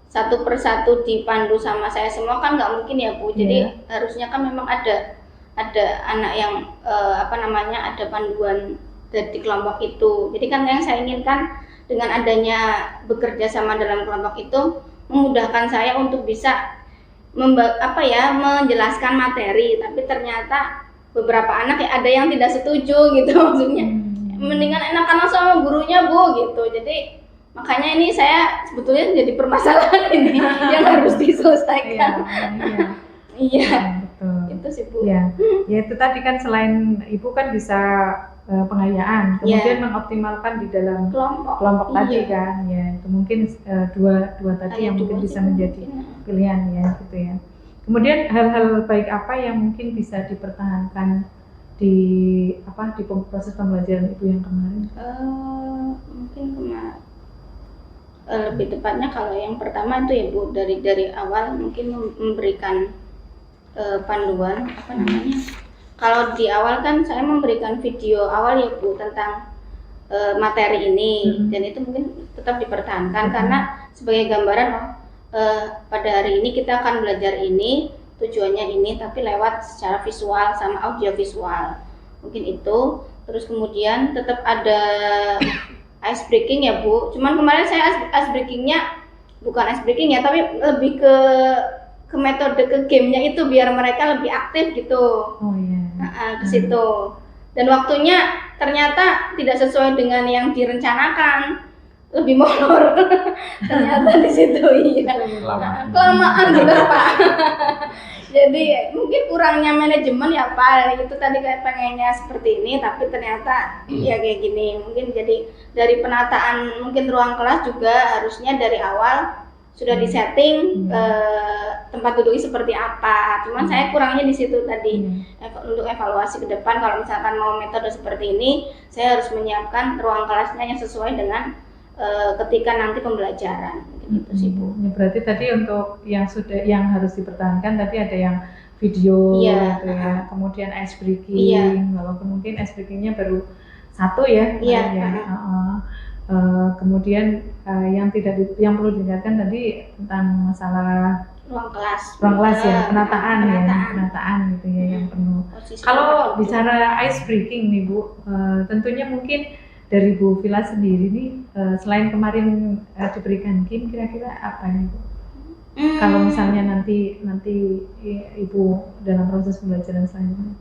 satu persatu dipandu sama saya semua kan nggak mungkin ya Bu. Jadi harusnya kan memang ada anak yang ada panduan dari kelompok itu. Jadi kan yang saya inginkan dengan adanya bekerja sama dalam kelompok itu memudahkan saya untuk bisa menjelaskan materi, tapi ternyata beberapa anak ada yang tidak setuju gitu maksudnya. Mendingan enakan langsung sama gurunya Bu gitu. Jadi makanya ini saya sebetulnya jadi permasalahan ini yang harus diselesaikan. Iya. Betul. Itu sih Bu. Ya itu tadi kan selain Ibu kan bisa pengayaan, kemudian mengoptimalkan di dalam kelompok tadi kan, ya itu mungkin dua tadi yang mungkin bisa menjadi pilihan ya gitu ya. Kemudian hal-hal baik apa yang mungkin bisa dipertahankan di proses pembelajaran Ibu yang kemarin? Mungkin lebih tepatnya kalau yang pertama itu ya Bu, dari awal mungkin memberikan panduan Kalau di awal kan saya memberikan video awal ya Bu tentang materi ini, dan itu mungkin tetap dipertahankan karena sebagai gambaran pada hari ini kita akan belajar ini, tujuannya ini, tapi lewat secara visual sama audio visual, mungkin itu. Terus kemudian tetap ada ice breaking ya Bu, cuman kemarin saya ice breakingnya bukan ice breaking ya, tapi lebih ke metode ke gamenya itu biar mereka lebih aktif gitu. Oh iya. Ke situ. Dan waktunya ternyata tidak sesuai dengan yang direncanakan, lebih molor. Ternyata di situ iya. Kelamaan bener Pak. Jadi mungkin kurangnya manajemen ya Pak. Itu tadi kayak pengennya seperti ini, tapi ternyata ya kayak gini. Mungkin jadi dari penataan mungkin ruang kelas juga harusnya dari awal sudah disetting tempat duduknya seperti apa. Cuman saya kurangnya di situ tadi. Untuk evaluasi ke depan kalau misalkan mau metode seperti ini, saya harus menyiapkan ruang kelasnya yang sesuai dengan ketika nanti pembelajaran. Gitu sih Bu. Ya, berarti tadi untuk yang harus dipertahankan tadi ada yang video gitu ya. Kemudian ice breaking, walaupun mungkin ice breakingnya baru 1 ya. Kemudian yang perlu diingatkan tadi tentang masalah ruang kelas ya, penataan gitu ya yang penuh. Kalau bicara ice breaking nih Bu, tentunya mungkin dari Bu Villa sendiri nih, selain kemarin diberikan game, kira-kira apa nih Bu? Kalau misalnya nanti Ibu dalam proses pembelajaran selanjutnya.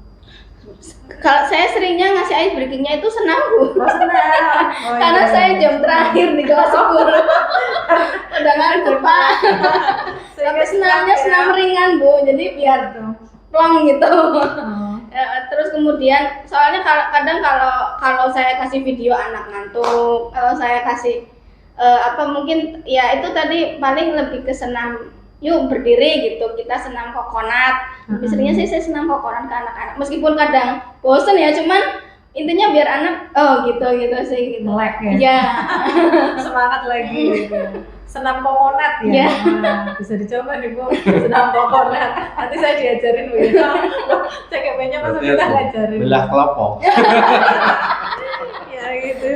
Kalau saya seringnya ngasih ice breakingnya itu senam Bu. Senang. Karena saya jam terakhir di kelas 10. Udah ngantuk Pak. Tapi senamnya senam ringan Bu, jadi biar plong gitu. Terus kemudian soalnya kadang kalau saya kasih video anak ngantuk, kalau saya kasih mungkin ya itu tadi paling lebih ke senam yuk berdiri gitu, kita senam kokonat. Seringnya sih saya senam kokonat ke anak-anak, meskipun kadang bosen ya, cuman intinya biar anak gitu sih gitu. Melek ya? Iya. Semangat lagi gitu. Senam kokonat ya? Bisa dicoba nih Bu, senam kokonat. Nanti saya diajarin Bu ya. CKP-nya masa kita ngajarin. Belah kelompok. Ya gitu.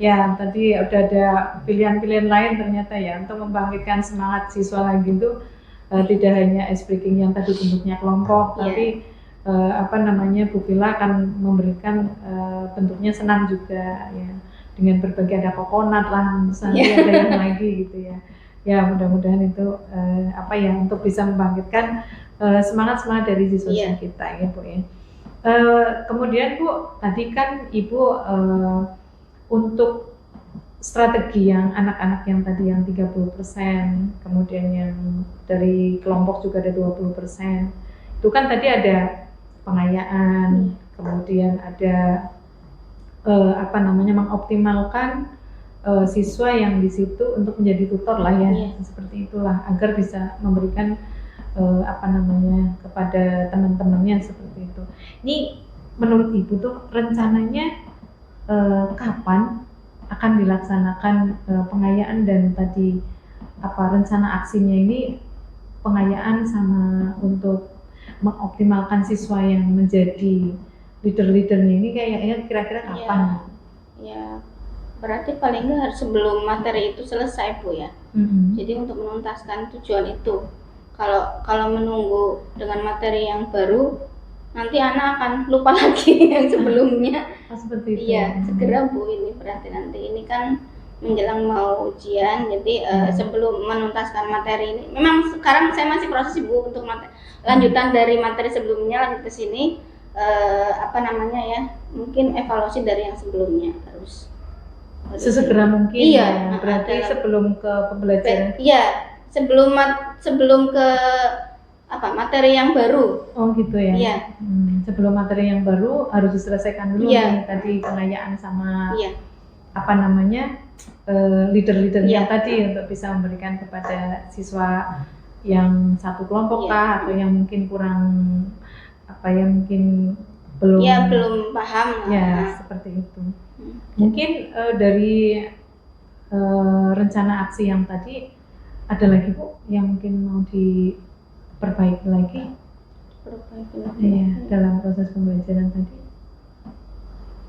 Ya, tadi udah ada pilihan-pilihan lain ternyata ya untuk membangkitkan semangat siswa lagi itu tidak hanya ice breaking yang tadi bentuknya kelompok, tapi Bu Villa akan memberikan bentuknya senam juga ya, dengan berbagai ada kokonat lah, misalnya ada yang lagi gitu ya. Ya mudah-mudahan itu untuk bisa membangkitkan semangat dari siswa kita ya Bu ya. Kemudian Bu, tadi kan Ibu untuk strategi yang anak-anak yang tadi yang 30%, kemudian yang dari kelompok juga ada 20%. Itu kan tadi ada pengayaan, kemudian ada mengoptimalkan siswa yang di situ untuk menjadi tutor lah ya, seperti itulah agar bisa memberikan kepada teman-temannya seperti itu. Ini menurut Ibu tuh rencananya kapan akan dilaksanakan pengayaan dan tadi rencana aksinya ini, pengayaan sama untuk mengoptimalkan siswa yang menjadi leader-leadernya ini kayaknya kira-kira kapan? Ya, berarti paling nggak harus sebelum materi itu selesai Bu ya. Jadi untuk menuntaskan tujuan itu, kalau menunggu dengan materi yang baru, nanti anak akan lupa lagi yang sebelumnya. Seperti itu. Iya, segera Bu, ini berarti nanti ini kan menjelang mau ujian, jadi sebelum menuntaskan materi ini, memang sekarang saya masih proses Bu untuk lanjutan dari materi sebelumnya lanjut ke sini, mungkin evaluasi dari yang sebelumnya harus sesegera mungkin. Iya, berarti sebelum ke pembelajaran. Iya, sebelum ke materi yang baru. Oh gitu ya. Iya. Sebelum materi yang baru harus diselesaikan dulu nih tadi pengayaan sama leader-leadernya tadi untuk bisa memberikan kepada siswa yang satu kelompok atau yang mungkin kurang mungkin belum paham seperti itu. Mungkin dari rencana aksi yang tadi ada lagi Bu yang mungkin mau diperbaiki lagi? Iya, dalam proses pembelajaran tadi.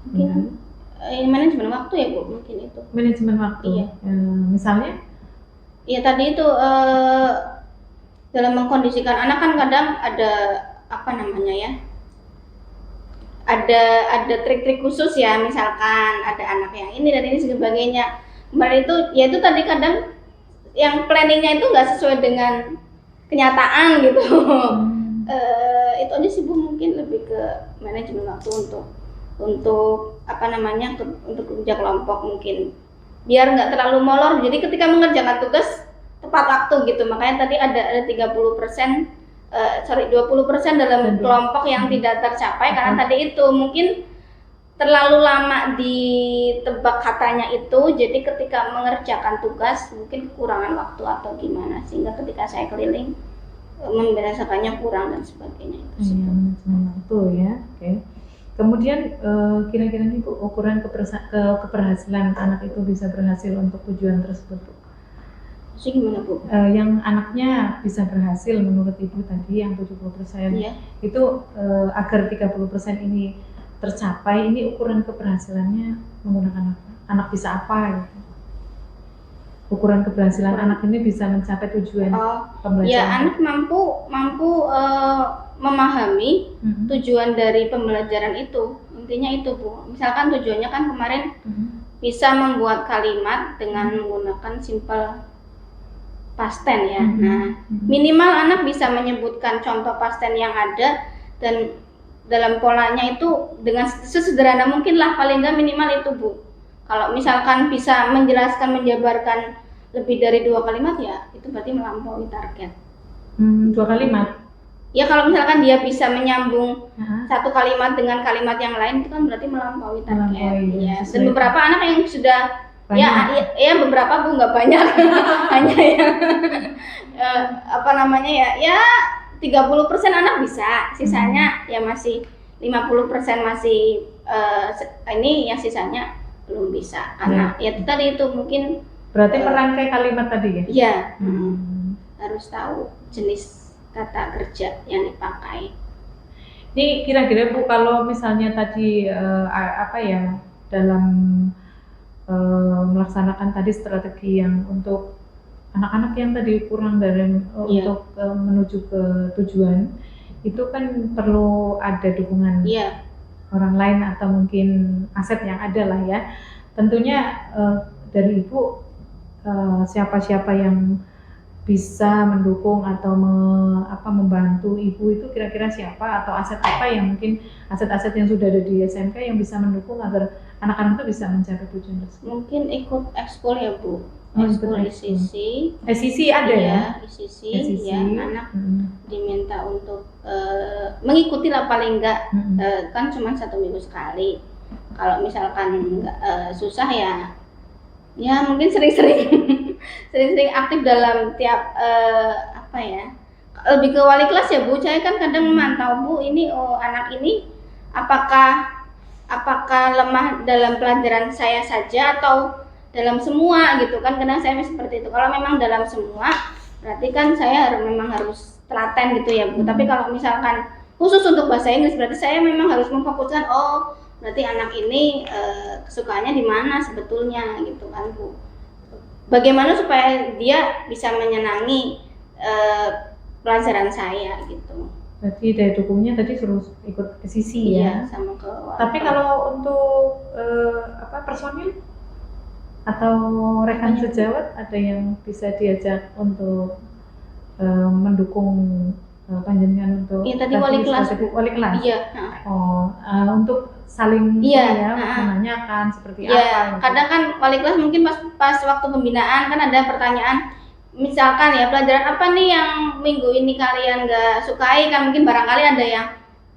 Mungkin manajemen waktu ya Bu, mungkin itu. Manajemen waktu. Iya. Misalnya? Ya tadi itu dalam mengkondisikan anak kan kadang ada apa namanya ya, ada trik-trik khusus ya, misalkan ada anak yang ini dan ini sebagainya. Kemarin itu ya itu tadi kadang yang planningnya itu nggak sesuai dengan kenyataan gitu. Itu aja sih Bu, mungkin lebih ke manajemen waktu untuk apa namanya untuk kerja kelompok, mungkin biar nggak terlalu molor. Jadi ketika mengerjakan tugas tepat waktu gitu. Makanya tadi ada 30%, 20% dalam kelompok yang tidak tercapai karena tadi itu mungkin terlalu lama ditebak katanya itu. Jadi ketika mengerjakan tugas mungkin kekurangan waktu atau gimana, sehingga ketika saya keliling membiasakannya kurang dan sebagainya itu sih. Manajemen waktu ya. Oke. Kemudian kira-kira nih Bu, ukuran keberhasilan anak itu bisa berhasil untuk tujuan tersebut Bu? Terus gimana Bu? Yang anaknya bisa berhasil menurut Ibu tadi yang 70%, Iya. itu agar 30% ini tercapai, ini ukuran keberhasilannya menggunakan apa? Anak bisa apa gitu? Ukuran keberhasilan anak ini bisa mencapai tujuan pembelajaran. Ya anak mampu memahami tujuan dari pembelajaran itu. Intinya itu Bu. Misalkan tujuannya kan kemarin bisa membuat kalimat dengan menggunakan simple past tense ya. Nah, minimal anak bisa menyebutkan contoh past tense yang ada dan dalam polanya itu dengan sesederhana mungkin lah, paling nggak minimal itu Bu. Kalau misalkan bisa menjelaskan, menjabarkan lebih dari 2 kalimat ya itu berarti melampaui target. 2 kalimat? Ya kalau misalkan dia bisa menyambung satu kalimat dengan kalimat yang lain itu kan berarti melampaui target. Ya. Dan beberapa anak yang sudah banyak. ya beberapa Bu, nggak banyak. Hanya yang apa namanya ya 30% anak bisa, sisanya ya masih 50% masih ini yang sisanya belum bisa karena ya tadi itu mungkin berarti merangkai kalimat tadi ya? Iya. Harus tahu jenis kata kerja yang dipakai. Ini kira-kira Bu, kalau misalnya tadi apa ya dalam melaksanakan tadi strategi yang untuk anak-anak yang tadi kurang dari untuk menuju ke tujuan, itu kan perlu ada dukungan orang lain atau mungkin aset yang ada lah ya. Tentunya dari Ibu siapa-siapa yang bisa mendukung atau membantu Ibu itu kira-kira siapa, atau aset apa yang mungkin aset-aset yang sudah ada di SMK yang bisa mendukung agar anak-anak itu bisa mencapai tujuan tersebut? Mungkin ikut ekskul ya Bu. Ekskul ICC ada ya? ICC ya, anak diminta untuk mengikuti lah paling enggak kan cuma 1 minggu sekali. Kalau misalkan susah ya mungkin sering-sering aktif dalam tiap apa ya, lebih ke wali kelas ya Bu. Saya kan kadang memantau Bu, ini anak ini apakah lemah dalam pelajaran saya saja atau dalam semua gitu kan. Kadang saya seperti itu. Kalau memang dalam semua berarti kan saya memang harus telaten gitu ya Bu. Tapi kalau misalkan khusus untuk bahasa Inggris berarti saya memang harus memfokuskan berarti anak ini kesukaannya di mana sebetulnya gitu kan Bu. Bagaimana supaya dia bisa menyenangi pelajaran saya gitu. Berarti daya dukungnya tadi suruh ikut ke sisi ya. Sama ke Tapi kalau untuk personil atau rekan sejawat ada yang bisa diajak untuk mendukung panjenengan untuk tadi wali kelas. Iya. Untuk saling menanyakan seperti apa. Gitu. Kadang kan wali kelas mungkin pas waktu pembinaan kan ada pertanyaan, misalkan ya pelajaran apa nih yang minggu ini kalian nggak sukai, kan mungkin barangkali ada yang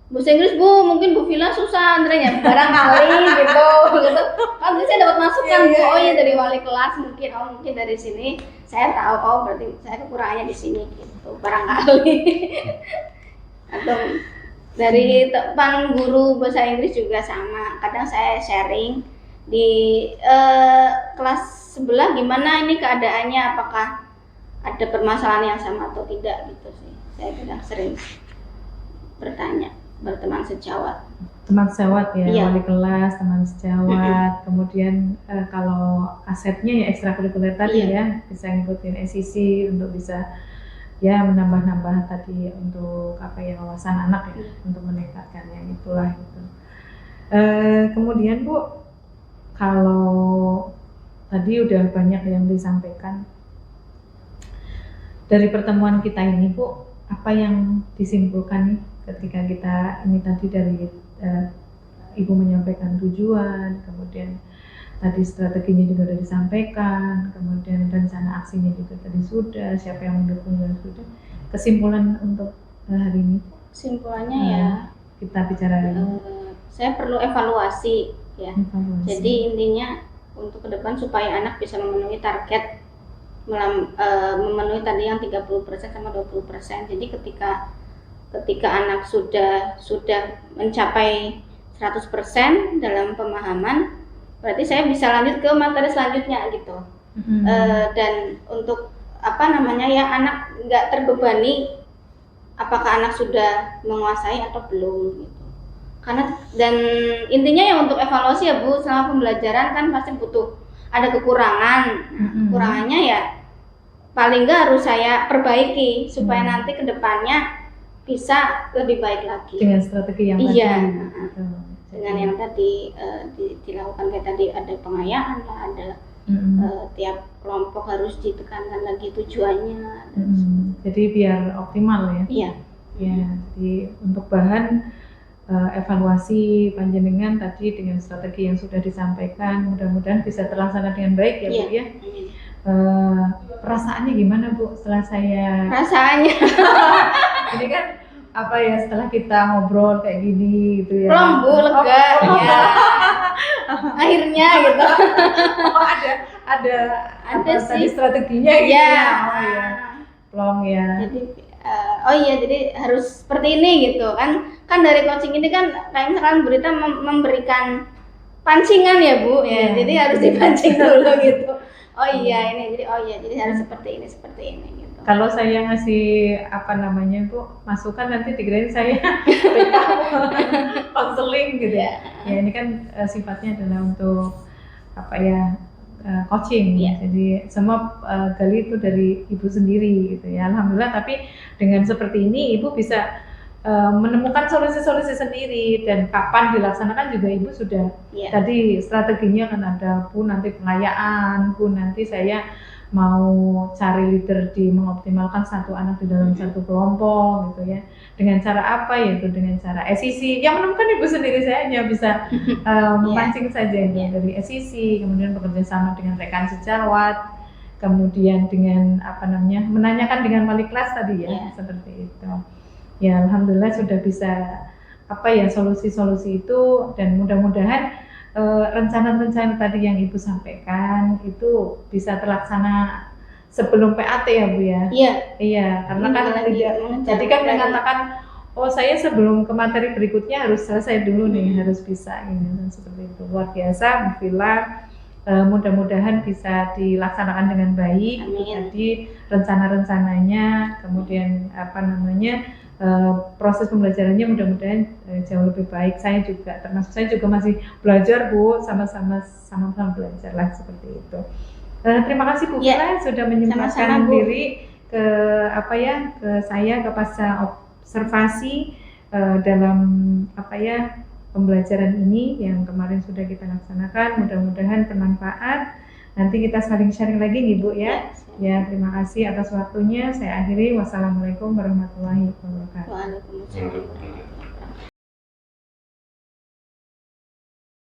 bahasa Inggris Bu, mungkin Bu Vila susah Andrenya barangkali gitu. Kan saya dapat masukan Bu, dari wali kelas mungkin dari sini saya tahu berarti saya kekurangannya di sini gitu barangkali. Atau dari teman guru bahasa Inggris juga sama, kadang saya sharing di kelas sebelah gimana ini keadaannya, apakah ada permasalahan yang sama atau tidak gitu sih. Saya kadang sering bertanya. berteman sejawat. Teman sejawat ya, Iya. wali kelas, teman sejawat, kemudian kalau asetnya ya ekstrakurikuler tadi Iya. ya, bisa ngikutin SEC untuk bisa ya menambah-nambah tadi untuk apa ya wawasan anak ya, untuk meningkatkannya itulah gitu. Kemudian Bu, kalau tadi udah banyak yang disampaikan dari pertemuan kita ini Bu, apa yang disimpulkan nih ketika kita ini tadi dari Ibu menyampaikan tujuan, kemudian tadi strateginya juga sudah disampaikan, kemudian rencana aksinya juga tadi sudah, siapa yang mendukung juga sudah. Kesimpulan untuk hari ini Kesimpulannya ya, kita bicara hari ini. saya perlu evaluasi ya. Evaluasi. Jadi intinya untuk ke depan supaya anak bisa memenuhi target memenuhi tadi yang 30% sama 20%. Jadi ketika anak sudah mencapai 100% dalam pemahaman, berarti saya bisa lanjut ke materi selanjutnya gitu. Dan untuk anak nggak terbebani apakah anak sudah menguasai atau belum gitu. Karena dan intinya ya untuk evaluasi ya Bu, selama pembelajaran kan pasti butuh ada kekurangan. Kekurangannya ya paling nggak harus saya perbaiki supaya nanti kedepannya bisa lebih baik lagi dengan strategi yang tadi. Iya. Gitu. Dengan yang tadi dilakukan kayak tadi ada pengayaan lah, ada tiap kelompok harus ditekankan lagi tujuannya. Jadi biar optimal ya. Iya. Ya, jadi untuk bahan evaluasi panjenengan tadi dengan strategi yang sudah disampaikan, mudah-mudahan bisa terlaksana dengan baik ya Bu ya. Perasaannya gimana Bu setelah saya Rasanya ini kan apa ya setelah kita ngobrol kayak gini gitu ya. plong Bu, lega ya. Akhirnya gitu. Ada Ada apa tadi sih. strateginya gitu Iya. ya. Oh ya. Plong ya. Jadi jadi harus seperti ini gitu kan dari coaching ini kan kayak misalkan berita memberikan pancingan ya Bu ya. Iya. Jadi harus dipancing dulu gitu. Jadi harus seperti ini gitu. Kalau saya ngasih masukan nanti dikirain saya konseling gitu ya. Ya ini kan sifatnya adalah untuk coaching. Iya. Jadi semua gali itu dari Ibu sendiri gitu ya. Alhamdulillah, tapi dengan seperti ini Ibu bisa menemukan solusi-solusi sendiri, dan kapan dilaksanakan juga Ibu sudah tadi strateginya kan ada Bu, nanti pengayaan Bu, nanti saya mau cari leader di mengoptimalkan satu anak di dalam satu kelompok gitu ya, dengan cara apa, yaitu dengan cara SEC yang menemukan Ibu sendiri. Saya hanya bisa memancing saja gitu, dari SEC, kemudian bekerja sama dengan rekan sejawat, kemudian dengan menanyakan dengan wali kelas tadi ya, seperti itu ya. Alhamdulillah sudah bisa solusi-solusi itu, dan mudah-mudahan rencana-rencana tadi yang Ibu sampaikan itu bisa terlaksana sebelum PAT ya Bu ya. Iya, karena kan jadi kan mengatakan saya sebelum ke materi berikutnya harus selesai dulu nih, harus bisa gitu, seperti itu. Luar biasa Bu Villa, mudah-mudahan bisa dilaksanakan dengan baik. Tadi rencana-rencananya, kemudian proses pembelajarannya mudah-mudahan jauh lebih baik. Saya juga masih belajar Bu, sama-sama belajar lah, seperti itu. Terima kasih Bu Villa sudah menyempatkan diri ke saya ke pasca observasi dalam pembelajaran ini yang kemarin sudah kita laksanakan. Mudah-mudahan bermanfaat. Nanti kita saling sharing lagi nih Bu ya. Ya, terima kasih atas waktunya. Saya akhiri. Wassalamualaikum warahmatullahi wabarakatuh. Waalaikumsalam.